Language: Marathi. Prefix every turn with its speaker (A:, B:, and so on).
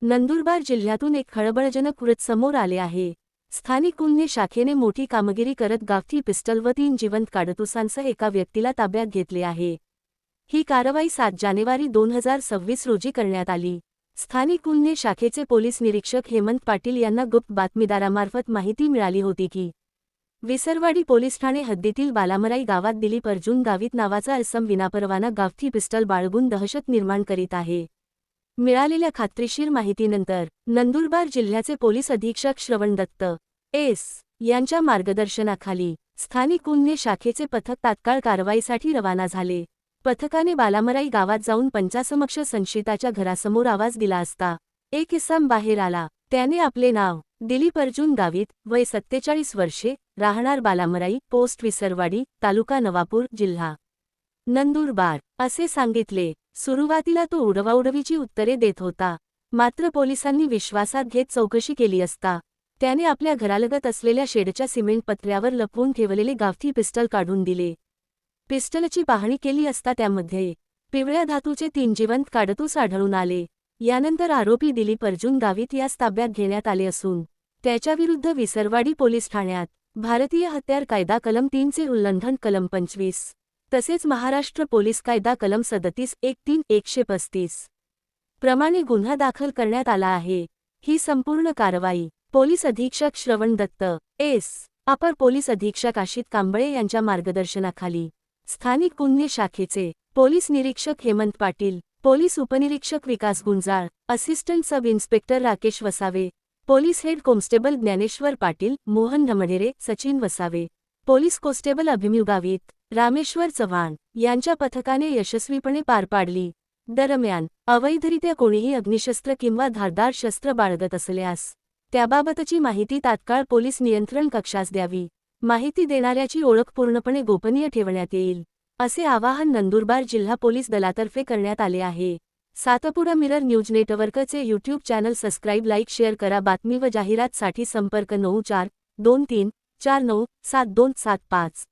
A: नंदुरबार जिल्ह्यातून एक खळबळजनक वृत्त समोर आले आहे। स्थानिक गुन्हे शाखेने मोठी कामगिरी करत गावठी पिस्टल व 3 जिवंत काडतुसांसह एका व्यक्तीला ताब्यात घेतले आहे। ही कारवाई 7 जानेवारी 2026 रोजी करण्यात आली। स्थानिक गुन्हे शाखेचे पोलीस निरीक्षक हेमंत पाटील यांना गुप्त बातमीदारामार्फत माहिती मिळाली होती की विसरवाडी पोलीस ठाणे हद्दीतील बालामराई गावात दिलीप अर्जुन गावित नावाचा इसम विनापरवाना गावठी पिस्टल बाळगून दहशत निर्माण करीत आहे। मिळालेल्या खात्रीशीर माहितीनंतर नंदुरबार जिल्ह्याचे पोलीस अधीक्षक श्रवण दत्त एस यांच्या मार्गदर्शनाखाली स्थानिक गुन्हे शाखेचे पथक तात्काळ कारवाईसाठी रवाना झाले। पथकाने बालामराई गावात जाऊन पंचासमक्ष संशयिताच्या घरासमोर आवाज दिला असता एक इसम बाहेर आला। त्याने आपले नाव दिलीप अर्जुन गावित, वय 47 वर्षे, राहणार बालामराई, पोस्ट विसरवाडी, तालुका नवापूर, जिल्हा नंदुरबार असे सांगितले। सुरुवातीला तो उडवाउडवीची उत्तरे देत होता, मात्र पोलिसांनी विश्वासात घेत चौकशी केली असता त्याने आपल्या घरालगत असलेल्या शेडच्या सिमेंट पत्र्यावर लपवून ठेवलेले गावठी पिस्टल काढून दिले। पिस्टलची पाहणी केली असता त्यामध्ये पिवळ्या धातूचे 3 जिवंत काडतूस आढळून आले। यानंतर आरोपी दिलीप अर्जुन गावित यास ताब्यात घेण्यात आले असून त्याच्याविरुद्ध विसरवाडी पोलीस ठाण्यात भारतीय हत्यार कायदा कलम 3 चे उल्लंघन, कलम 25 तसेच महाराष्ट्र पोलीस कायदा कलम 37(1)(3)(135) प्रमाणे गुन्हा दाखल करण्यात आला आहे। ही संपूर्ण कारवाई पोलीस अधीक्षक श्रवण दत्त एस, अपर पोलीस अधीक्षक आशित कांबळे यांच्या मार्गदर्शनाखाली स्थानिक गुन्हे शाखेचे पोलीस निरीक्षक हेमंत पाटील, पोलीस उपनिरीक्षक Vikas Gunjal, assistant sub inspector Rakesh Vasave, police head constable Dnyaneshwar Patil, Mohan Dhamdhere, Sachin Vasave, police constable Abhimanyu Gavit, Rameshwar Chavan यांच्या पथकाने यशस्वीपणे पार पाडली। दरम्यान अवैधरित्या कोणीही अग्निशस्त्र किंवा धारदार शस्त्र बाळगत असल्यास त्याबाबतची माहिती तात्काळ पोलीस नियंत्रण कक्षास द्यावी। माहिती देणाऱ्याची ओळख पूर्णपणे गोपनीय ठेवण्यात येईल, असे आवाहन नंदुरबार जिल्हा पोलीस दलातर्फे करण्यात आले आहे। सातपुडा मिरर न्यूज नेटवर्कचे YouTube channel subscribe, like, share करा। बातमी व जाहिरात साठी संपर्क 9423497275।